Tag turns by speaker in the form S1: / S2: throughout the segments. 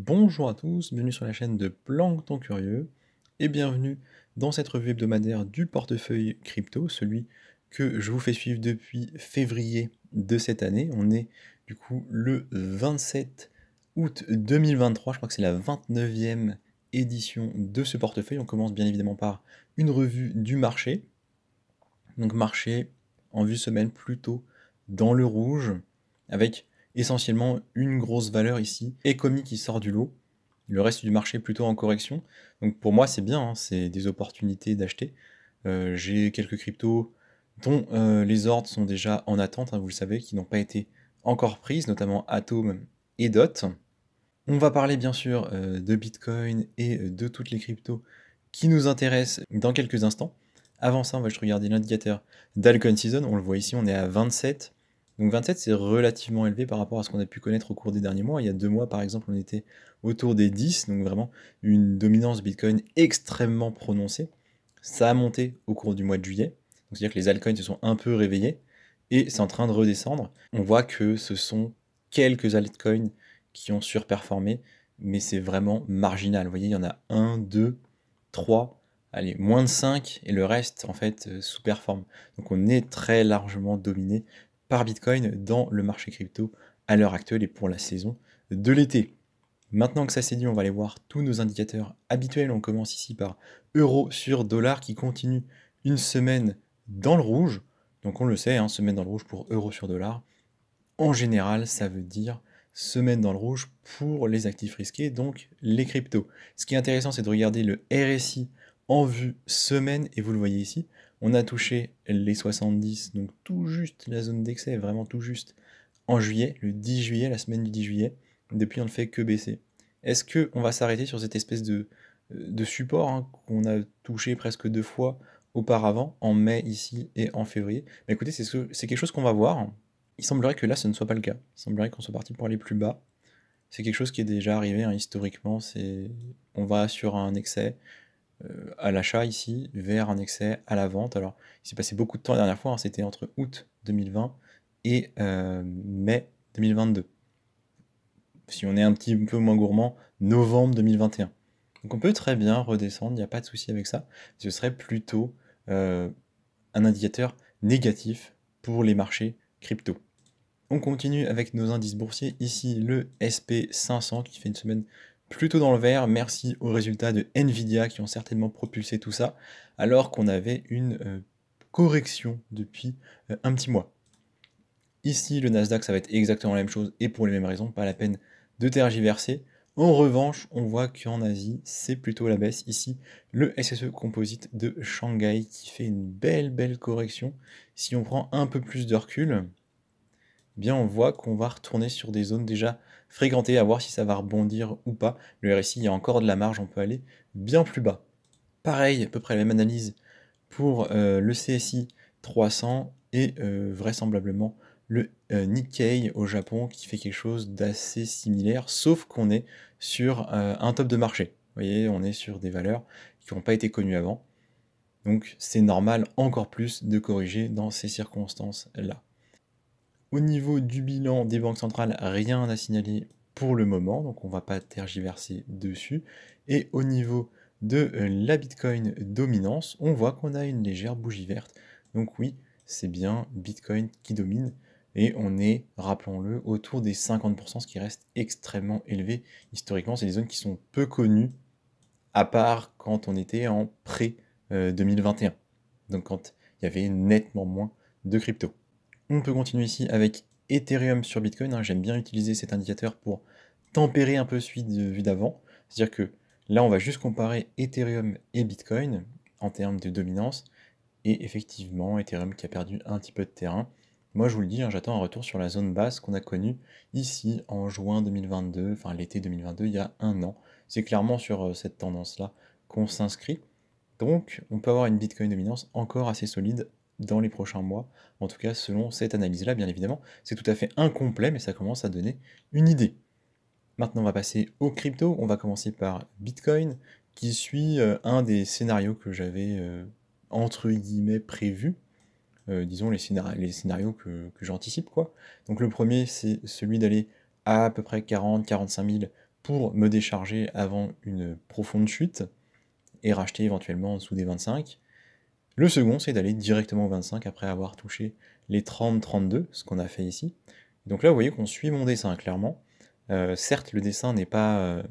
S1: Bonjour à tous, bienvenue sur la chaîne de Plancton Curieux et bienvenue dans cette revue hebdomadaire du portefeuille crypto, celui que je vous fais suivre depuis février de cette année. On est du coup le 27 août 2023, je crois que c'est la 29e édition de ce portefeuille. On commence bien évidemment par une revue du marché. Donc marché en vue semaine plutôt dans le rouge, avec essentiellement une grosse valeur ici, Ecomi qui sort du lot, le reste du marché plutôt en correction. Donc pour moi c'est bien, hein, c'est des opportunités d'acheter. J'ai quelques cryptos dont les ordres sont déjà en attente, hein, vous le savez, qui n'ont pas été encore prises, notamment Atom et DOT. On va parler bien sûr de Bitcoin et de toutes les cryptos qui nous intéressent dans quelques instants. Avant ça, on va juste regarder l'indicateur d'Alcon Season. On le voit ici, on est à 27. Donc 27, c'est relativement élevé par rapport à ce qu'on a pu connaître au cours des derniers mois. Il y a 2 mois, par exemple, on était autour des 10. Donc vraiment une dominance Bitcoin extrêmement prononcée. Ça a monté au cours du mois de juillet. Donc c'est-à-dire que les altcoins se sont un peu réveillés. Et c'est en train de redescendre. On voit que ce sont quelques altcoins qui ont surperformé, mais c'est vraiment marginal. Vous voyez, il y en a 1, 2, 3, allez, moins de 5, et le reste, en fait, sous-performe. Donc on est très largement dominé par Bitcoin dans le marché crypto à l'heure actuelle et pour la saison de l'été. Maintenant que ça c'est dit, on va aller voir tous nos indicateurs habituels. On commence ici par euro sur dollar qui continue une semaine dans le rouge. Donc on le sait, hein, semaine dans le rouge pour euro sur dollar. En général, ça veut dire semaine dans le rouge pour les actifs risqués, donc les cryptos. Ce qui est intéressant, c'est de regarder le RSI en vue semaine, et vous le voyez ici, on a touché les 70, donc tout juste la zone d'excès, vraiment tout juste, en juillet, le 10 juillet, la semaine du 10 juillet. Depuis, on ne fait que baisser. Est-ce qu'on va s'arrêter sur cette espèce de support, hein, qu'on a touché presque 2 fois auparavant, en mai ici et en février? Bah, écoutez, c'est quelque chose qu'on va voir. Il semblerait que là, ce ne soit pas le cas. Il semblerait qu'on soit parti pour aller plus bas. C'est quelque chose qui est déjà arrivé, hein, historiquement. On va sur un excès à l'achat ici, vers un excès à la vente. Alors, il s'est passé beaucoup de temps la dernière fois, hein, c'était entre août 2020 et mai 2022. Si on est un petit peu moins gourmand, novembre 2021. Donc on peut très bien redescendre, il n'y a pas de souci avec ça. Ce serait plutôt un indicateur négatif pour les marchés crypto. On continue avec nos indices boursiers. Ici, le SP500 qui fait une semaine plutôt dans le vert. Merci aux résultats de Nvidia qui ont certainement propulsé tout ça, alors qu'on avait une correction depuis un petit mois. Ici, le Nasdaq, ça va être exactement la même chose et pour les mêmes raisons, pas la peine de tergiverser. En revanche, on voit qu'en Asie, c'est plutôt la baisse. Ici, le SSE Composite de Shanghai qui fait une belle correction. Si on prend un peu plus de recul, bien on voit qu'on va retourner sur des zones déjà fréquentées, à voir si ça va rebondir ou pas. Le RSI, il y a encore de la marge, on peut aller bien plus bas. Pareil, à peu près la même analyse pour le CSI 300 et vraisemblablement le Nikkei au Japon qui fait quelque chose d'assez similaire, sauf qu'on est sur un top de marché. Vous voyez, on est sur des valeurs qui n'ont pas été connues avant. Donc c'est normal encore plus de corriger dans ces circonstances-là. Au niveau du bilan des banques centrales, rien à signaler pour le moment, donc on ne va pas tergiverser dessus. Et au niveau de la Bitcoin dominance, on voit qu'on a une légère bougie verte. Donc oui, c'est bien Bitcoin qui domine. Et on est, rappelons-le, autour des 50%, ce qui reste extrêmement élevé. Historiquement, c'est des zones qui sont peu connues, à part quand on était en pré-2021. Donc quand il y avait nettement moins de crypto. On peut continuer ici avec Ethereum sur Bitcoin, hein. J'aime bien utiliser cet indicateur pour tempérer un peu celui de vue d'avant. C'est-à-dire que là, on va juste comparer Ethereum et Bitcoin en termes de dominance. Et effectivement, Ethereum qui a perdu un petit peu de terrain. Moi, je vous le dis, hein, j'attends un retour sur la zone basse qu'on a connue ici en juin 2022, enfin l'été 2022, il y a un an. C'est clairement sur cette tendance-là qu'on s'inscrit. Donc, on peut avoir une Bitcoin dominance encore assez solide dans les prochains mois, en tout cas selon cette analyse-là, bien évidemment. C'est tout à fait incomplet, mais ça commence à donner une idée. Maintenant, on va passer aux cryptos. On va commencer par Bitcoin, qui suit un des scénarios que j'avais, entre guillemets, prévus. Disons les scénarios que j'anticipe, quoi. Donc le premier, c'est celui d'aller à peu près 40-45 000 pour me décharger avant une profonde chute et racheter éventuellement en dessous des 25. Le second, c'est d'aller directement au 25 après avoir touché les 30-32, ce qu'on a fait ici. Donc là, vous voyez qu'on suit mon dessin, clairement. Certes, le dessin n'est pas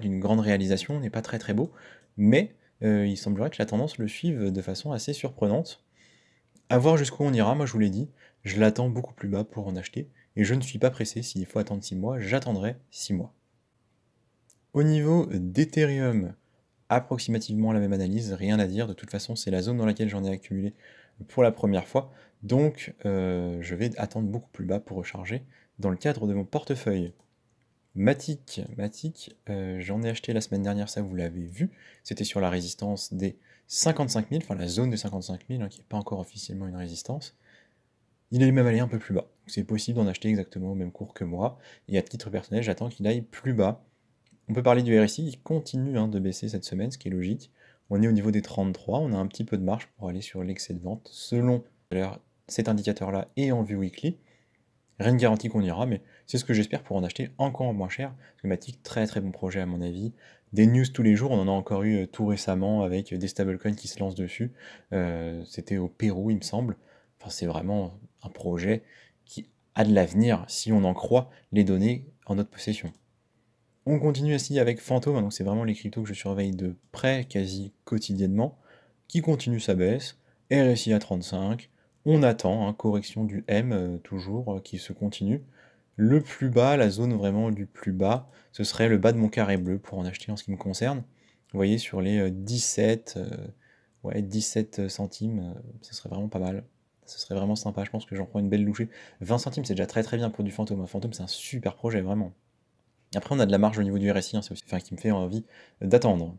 S1: d'une grande réalisation, n'est pas très très beau, mais il semblerait que la tendance le suive de façon assez surprenante. À voir jusqu'où on ira, moi je vous l'ai dit, je l'attends beaucoup plus bas pour en acheter, et je ne suis pas pressé, s'il faut attendre 6 mois, j'attendrai 6 mois. Au niveau d'Ethereum, approximativement la même analyse, rien à dire, de toute façon c'est la zone dans laquelle j'en ai accumulé pour la première fois, donc je vais attendre beaucoup plus bas pour recharger dans le cadre de mon portefeuille. Matic, j'en ai acheté la semaine dernière, ça vous l'avez vu, c'était sur la résistance des 55 000, enfin la zone des 55 000, hein, qui n'est pas encore officiellement une résistance. Il est même allé un peu plus bas, c'est possible d'en acheter exactement au même cours que moi, et à titre personnel, j'attends qu'il aille plus bas. On peut parler du RSI, qui continue de baisser cette semaine, ce qui est logique. On est au niveau des 33, on a un petit peu de marge pour aller sur l'excès de vente, selon cet indicateur-là et en vue weekly. Rien ne garantit qu'on ira, mais c'est ce que j'espère pour en acheter encore moins cher. Parce que Matic, très très bon projet à mon avis. Des news tous les jours, on en a encore eu tout récemment avec des stablecoins qui se lancent dessus. C'était au Pérou, il me semble. Enfin, c'est vraiment un projet qui a de l'avenir si on en croit les données en notre possession. On continue ainsi avec Phantom, donc c'est vraiment les cryptos que je surveille de près, quasi quotidiennement, qui continue sa baisse, RSI à 35, on attend, correction du M toujours, qui se continue. Le plus bas, la zone vraiment du plus bas, ce serait le bas de mon carré bleu pour en acheter en ce qui me concerne. Vous voyez sur les 17, 17 centimes, ce serait vraiment pas mal. Ce serait vraiment sympa, je pense que j'en prends une belle louchée. 20 centimes, c'est déjà très très bien pour du Phantom. Un Phantom, c'est un super projet, vraiment. Après, on a de la marge au niveau du RSI, c'est aussi qui me fait envie d'attendre.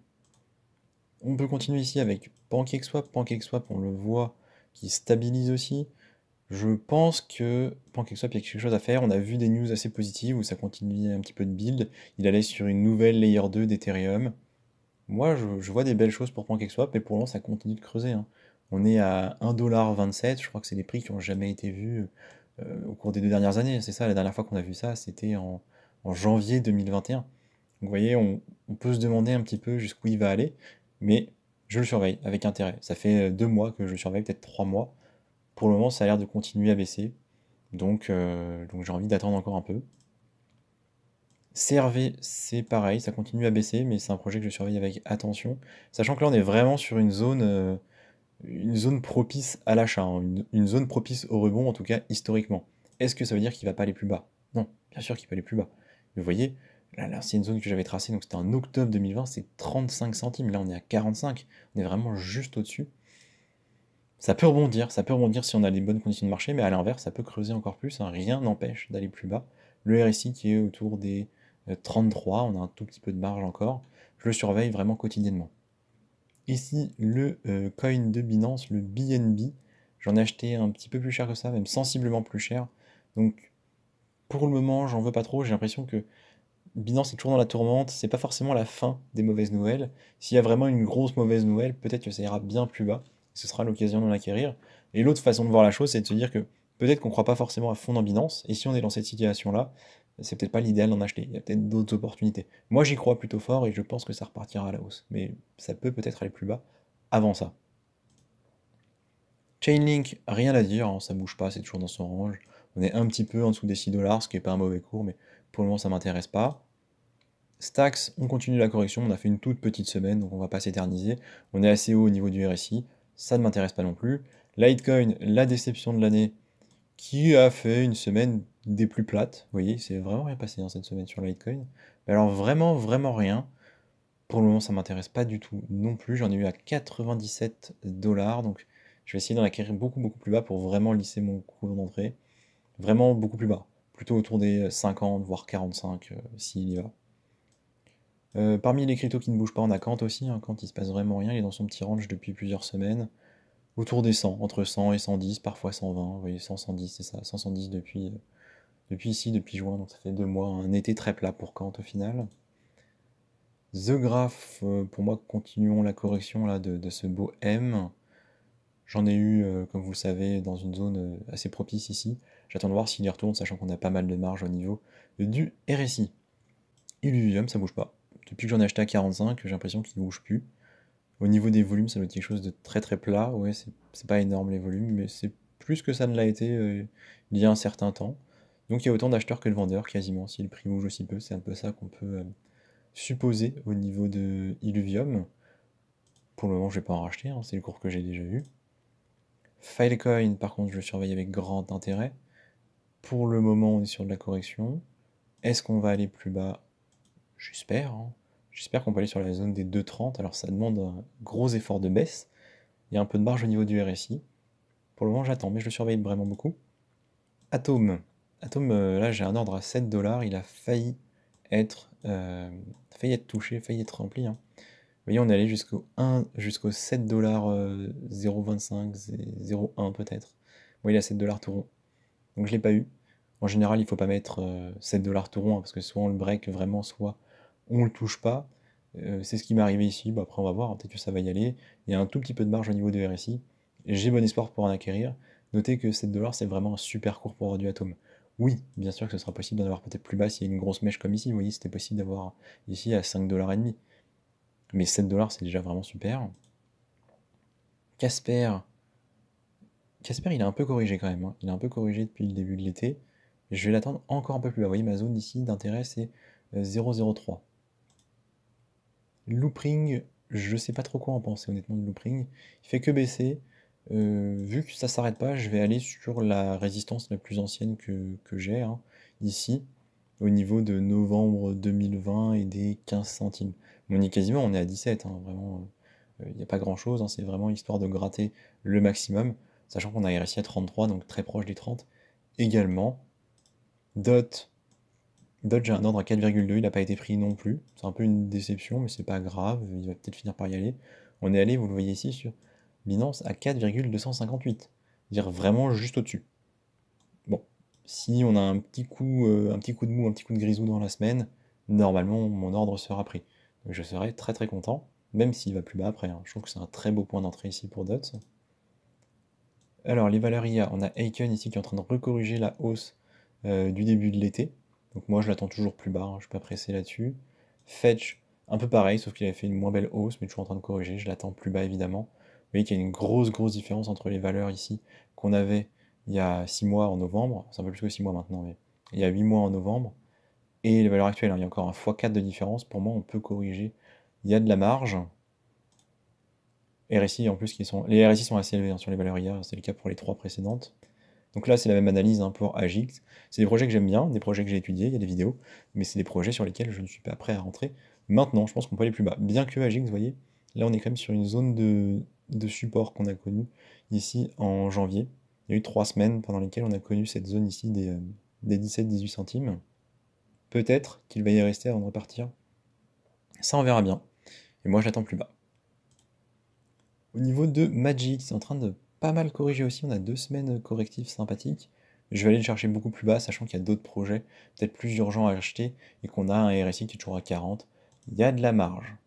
S1: On peut continuer ici avec PancakeSwap. PancakeSwap, on le voit, qui stabilise aussi. Je pense que PancakeSwap, il y a quelque chose à faire. On a vu des news assez positives où ça continue un petit peu de build. Il allait sur une nouvelle Layer 2 d'Ethereum. Moi, je vois des belles choses pour PancakeSwap, et pour l'instant, ça continue de creuser. On est à 1,27$. Je crois que c'est des prix qui n'ont jamais été vus au cours des 2 dernières années. C'est ça, la dernière fois qu'on a vu ça, c'était en janvier 2021. Vous voyez, on peut se demander un petit peu jusqu'où il va aller, mais je le surveille avec intérêt. Ça fait 2 mois que je le surveille, peut-être 3 mois. Pour le moment, ça a l'air de continuer à baisser, donc j'ai envie d'attendre encore un peu. CRV, c'est pareil, ça continue à baisser, mais c'est un projet que je surveille avec attention, sachant que là, on est vraiment sur une zone propice à l'achat, une zone propice au rebond, en tout cas historiquement. Est-ce que ça veut dire qu'il ne va pas aller plus bas? Non, bien sûr qu'il peut aller plus bas. Mais vous voyez, là c'est une zone que j'avais tracée, donc c'était en octobre 2020, c'est 35 centimes. Là, on est à 45. On est vraiment juste au-dessus. Ça peut rebondir si on a les bonnes conditions de marché, mais à l'inverse, ça peut creuser encore plus. Rien n'empêche d'aller plus bas. Le RSI qui est autour des 33, on a un tout petit peu de marge encore. Je le surveille vraiment quotidiennement. Ici, le coin de Binance, le BNB, j'en ai acheté un petit peu plus cher que ça, même sensiblement plus cher. Donc, pour le moment, j'en veux pas trop. J'ai l'impression que Binance est toujours dans la tourmente. C'est pas forcément la fin des mauvaises nouvelles. S'il y a vraiment une grosse mauvaise nouvelle, peut-être que ça ira bien plus bas. Ce sera l'occasion d'en acquérir. Et l'autre façon de voir la chose, c'est de se dire que peut-être qu'on croit pas forcément à fond dans Binance. Et si on est dans cette situation-là, c'est peut-être pas l'idéal d'en acheter. Il y a peut-être d'autres opportunités. Moi, j'y crois plutôt fort et je pense que ça repartira à la hausse. Mais ça peut peut-être aller plus bas avant ça. Chainlink, rien à dire, ça bouge pas, c'est toujours dans son range. On est un petit peu en dessous des 6$, ce qui est pas un mauvais cours, mais pour le moment, ça m'intéresse pas. Stax, on continue la correction, on a fait une toute petite semaine, donc on va pas s'éterniser. On est assez haut au niveau du RSI, ça ne m'intéresse pas non plus. Litecoin, la déception de l'année, qui a fait une semaine des plus plates. Vous voyez, c'est vraiment rien passé dans cette semaine sur Litecoin. Mais alors vraiment, vraiment rien. Pour le moment, ça m'intéresse pas du tout non plus. J'en ai eu à 97$, donc je vais essayer d'en acquérir beaucoup, beaucoup plus bas pour vraiment lisser mon cours d'entrée. Vraiment beaucoup plus bas. Plutôt autour des 50, voire 45, s'il y va. Parmi les cryptos qui ne bougent pas, on a Kant aussi. Kant, il se passe vraiment rien. Il est dans son petit range depuis plusieurs semaines. Autour des 100, entre 100 et 110, parfois 120. Vous voyez, 100, 110, c'est ça. 100, 110 depuis ici, depuis juin. Donc ça fait 2 mois. Un été très plat pour Kant au final. The Graph, pour moi, continuons la correction là, de ce beau M. J'en ai eu, comme vous le savez, dans une zone assez propice ici. J'attends de voir s'il y retourne, sachant qu'on a pas mal de marge au niveau du RSI. Illuvium, ça bouge pas. Depuis que j'en ai acheté à 45, j'ai l'impression qu'il ne bouge plus. Au niveau des volumes, ça doit être quelque chose de très très plat. Ouais, c'est pas énorme les volumes, mais c'est plus que ça ne l'a été il y a un certain temps. Donc il y a autant d'acheteurs que de vendeurs quasiment, si le prix bouge aussi peu. C'est un peu ça qu'on peut supposer au niveau de Illuvium. Pour le moment, je vais pas en racheter, hein, c'est le cours que j'ai déjà eu. Filecoin, par contre, je le surveille avec grand intérêt. Pour le moment, on est sur de la correction. Est-ce qu'on va aller plus bas? J'espère, hein. J'espère qu'on peut aller sur la zone des 2,30. Alors ça demande un gros effort de baisse. Il y a un peu de marge au niveau du RSI. Pour le moment, j'attends, mais je le surveille vraiment beaucoup. Atom. Atom, là, j'ai un ordre à 7 $. Il a failli être touché, failli être rempli, hein. Vous voyez, on est allé jusqu'au 7 0,25, 0,1 peut-être. Bon, il est à 7 $ tout rond. Donc je l'ai pas eu. En général, il faut pas mettre 7 $ tout rond, hein, parce que soit on le break vraiment, soit on le touche pas. C'est ce qui m'est arrivé ici. Bah, après, on va voir, hein, peut-être que ça va y aller. Il y a un tout petit peu de marge au niveau de RSI. J'ai bon espoir pour en acquérir. Notez que 7 $, c'est vraiment un super cours pour avoir du atome. Oui, bien sûr que ce sera possible d'en avoir peut-être plus bas s'il y a une grosse mèche comme ici. Vous voyez, c'était possible d'avoir ici à 5 $ et demi. Mais 7 $, c'est déjà vraiment super. Casper. Casper, il a un peu corrigé quand même, hein. Il a un peu corrigé depuis le début de l'été. Je vais l'attendre encore un peu plus bas. Vous voyez, ma zone ici d'intérêt, c'est 0,03. Loopring, je sais pas trop quoi en penser honnêtement de Loopring. Il fait que baisser. Vu que ça s'arrête pas, je vais aller sur la résistance la plus ancienne que j'ai, hein, ici, au niveau de novembre 2020 et des 15 centimes. On est quasiment, on est à 17, hein, vraiment, il n'y a pas grand chose, hein, c'est vraiment histoire de gratter le maximum, sachant qu'on a RSI à 33, donc très proche des 30. Également, DOT, j'ai un ordre à 4,2, il n'a pas été pris non plus. C'est un peu une déception, mais c'est pas grave, il va peut-être finir par y aller. On est allé, vous le voyez ici, sur Binance à 4,258. Dire vraiment juste au-dessus. Bon, si on a un petit coup de mou, un petit coup de grisou dans la semaine, normalement mon ordre sera pris. Donc je serai très très content, même s'il va plus bas après, hein. Je trouve que c'est un très beau point d'entrée ici pour DOTS. Alors les valeurs IA, on a Aiken ici qui est en train de recorriger la hausse du début de l'été. Donc moi je l'attends toujours plus bas, hein, je ne suis pas pressé là-dessus. Fetch, un peu pareil, sauf qu'il avait fait une moins belle hausse, mais toujours en train de corriger, je l'attends plus bas évidemment. Vous voyez qu'il y a une grosse différence entre les valeurs ici qu'on avait il y a 6 mois en novembre, c'est un peu plus que 6 mois maintenant, mais il y a 8 mois en novembre, et les valeurs actuelles, hein, il y a encore un x4 de différence, pour moi on peut corriger, il y a de la marge. RSI en plus les RSI sont assez élevés, hein, sur les valeurs IA, c'est le cas pour les 3 précédentes. Donc là, c'est la même analyse, hein, pour Agix. C'est des projets que j'aime bien, des projets que j'ai étudiés, il y a des vidéos, mais c'est des projets sur lesquels je ne suis pas prêt à rentrer. Maintenant, je pense qu'on peut aller plus bas. Bien que Agix, vous voyez, là on est quand même sur une zone de support qu'on a connue ici en janvier. Il y a eu 3 semaines pendant lesquelles on a connu cette zone ici des 17-18 centimes. Peut-être qu'il va y rester avant de repartir. Ça, on verra bien. Et moi, j'attends plus bas. Au niveau de Magic, c'est en train de pas mal corriger aussi. On a 2 semaines correctives sympathiques. Je vais aller le chercher beaucoup plus bas, sachant qu'il y a d'autres projets, peut-être plus urgents à acheter, et qu'on a un RSI qui est toujours à 40. Il y a de la marge.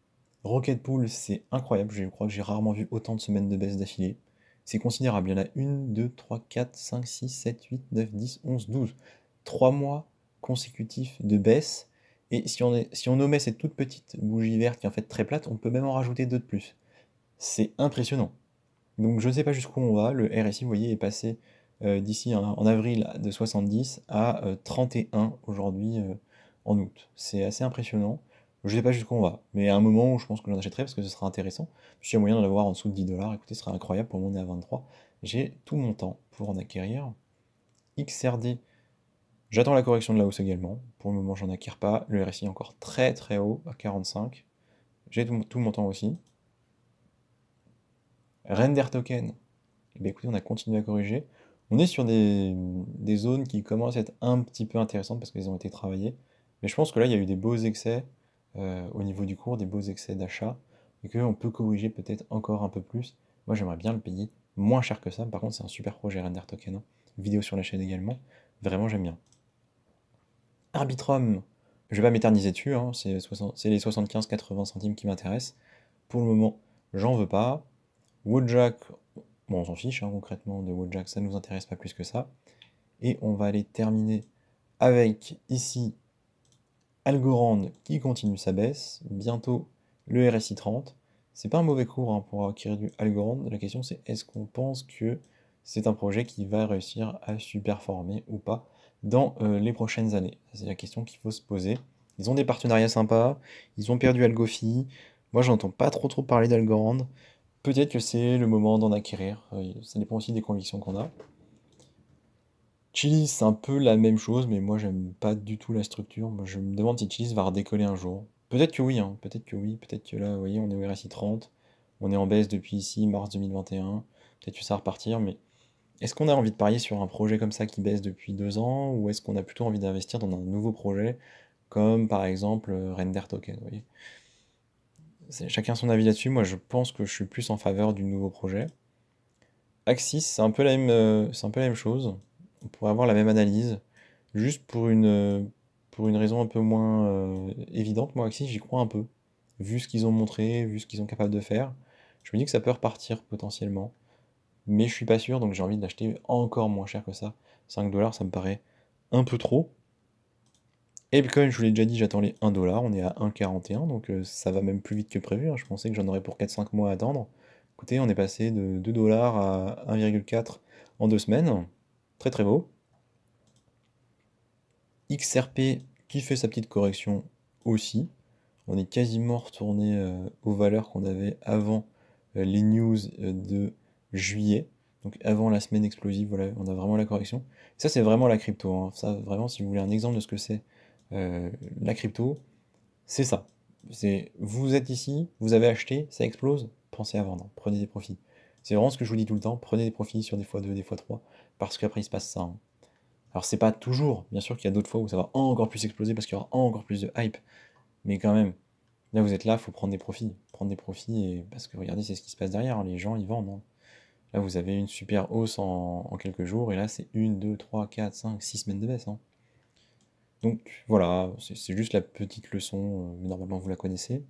S1: Rocket Pool, c'est incroyable. Je crois que j'ai rarement vu autant de semaines de baisse d'affilée. C'est considérable. Il y en a 1, 2, 3, 4, 5, 6, 7, 8, 9, 10, 11, 12. 3 mois consécutifs de baisse. Et si on omet cette toute petite bougie verte qui est en fait très plate, on peut même en rajouter deux de plus. C'est impressionnant. Donc je ne sais pas jusqu'où on va. Le RSI, vous voyez, est passé d'ici en avril de 70 à 31 aujourd'hui en août. C'est assez impressionnant. Je ne sais pas jusqu'où on va. Mais à un moment où je pense que j'en achèterai parce que ce sera intéressant. S'il y a moyen d'en avoir en dessous de 10 $, écoutez, ce sera incroyable. Pour le moment, on est à 23. J'ai tout mon temps pour en acquérir. XRD, j'attends la correction de la hausse également. Pour le moment, j'en acquiers pas. Le RSI est encore très très haut, à 45. J'ai tout mon temps aussi. Render Token, eh bien, écoutez, on a continué à corriger. On est sur des zones qui commencent à être un petit peu intéressantes parce qu'elles ont été travaillées. Mais je pense que là, il y a eu des beaux excès au niveau du cours, des beaux excès d'achat, et qu'on peut corriger peut-être encore un peu plus. Moi, j'aimerais bien le payer moins cher que ça. Par contre, c'est un super projet Render Token, hein. Vidéo sur la chaîne également. Vraiment, j'aime bien. Arbitrum, je vais pas m'éterniser dessus, hein, c'est les 75-80 centimes qui m'intéressent. Pour le moment, j'en veux pas. Woodjack, bon, on s'en fiche, hein, concrètement, de Woodjack, ça ne nous intéresse pas plus que ça. Et on va aller terminer avec, ici, Algorand qui continue sa baisse, bientôt le RSI 30. C'est pas un mauvais cours hein, pour acquérir du Algorand. La question c'est est-ce qu'on pense que c'est un projet qui va réussir à superformer ou pas dans les prochaines années? C'est la question qu'il faut se poser. Ils ont des partenariats sympas, ils ont perdu Algofi. Moi j'entends pas trop parler d'Algorand. Peut-être que c'est le moment d'en acquérir. Ça dépend aussi des convictions qu'on a. Chili's, c'est un peu la même chose, mais moi j'aime pas du tout la structure. Moi, je me demande si Chili's va redécoller un jour. Peut-être que oui, hein, peut-être que oui, peut-être que là, vous voyez, on est au RSI 30, on est en baisse depuis ici, mars 2021, peut-être que ça va repartir, mais est-ce qu'on a envie de parier sur un projet comme ça qui baisse depuis 2 ans, ou est-ce qu'on a plutôt envie d'investir dans un nouveau projet, comme par exemple Render Token, vous voyez? C'est chacun son avis là-dessus, moi je pense que je suis plus en faveur du nouveau projet. Axis, c'est un peu la même chose. On pourrait avoir la même analyse, juste pour une raison un peu moins évidente. Moi, Axis, j'y crois un peu. Vu ce qu'ils ont montré, vu ce qu'ils sont capables de faire, je me dis que ça peut repartir potentiellement. Mais je suis pas sûr, donc j'ai envie de l'acheter encore moins cher que ça. 5 dollars, ça me paraît un peu trop. Et Bitcoin, je vous l'ai déjà dit, j'attends les 1 dollar. On est à 1,41, donc ça va même plus vite que prévu, hein. Je pensais que j'en aurais pour 4-5 mois à attendre. Écoutez, on est passé de 2 dollars à 1,4 en 2 semaines. Très très beau. XRP qui fait sa petite correction aussi. On est quasiment retourné aux valeurs qu'on avait avant les news de juillet. Donc avant la semaine explosive, voilà, on a vraiment la correction. Ça, c'est vraiment la crypto, hein. Ça, vraiment, si vous voulez un exemple de ce que c'est la crypto, c'est ça. C'est vous êtes ici, vous avez acheté, ça explose, pensez à vendre, prenez des profits. C'est vraiment ce que je vous dis tout le temps, prenez des profits sur des fois 2, des fois 3, parce qu'après il se passe ça, hein. Alors c'est pas toujours, bien sûr qu'il y a d'autres fois où ça va encore plus exploser parce qu'il y aura encore plus de hype, mais quand même, là vous êtes là, faut prendre des profits, et parce que regardez, c'est ce qui se passe derrière, hein. Les gens ils vendent, hein. Là vous avez une super hausse en quelques jours, et là c'est 1, 2, 3, 4, 5, 6 semaines de baisse, hein. Donc voilà, c'est juste la petite leçon, mais normalement vous la connaissez.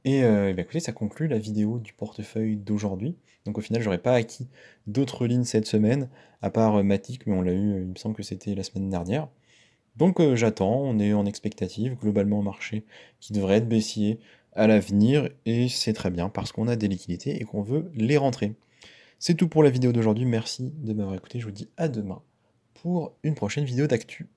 S1: Et bah, écoutez, ça conclut la vidéo du portefeuille d'aujourd'hui. Donc au final, j'aurais pas acquis d'autres lignes cette semaine, à part Matic, mais on l'a eu, il me semble que c'était la semaine dernière. Donc j'attends, on est en expectative, globalement marché qui devrait être baissier à l'avenir, et c'est très bien parce qu'on a des liquidités et qu'on veut les rentrer. C'est tout pour la vidéo d'aujourd'hui, merci de m'avoir écouté, je vous dis à demain pour une prochaine vidéo d'actu.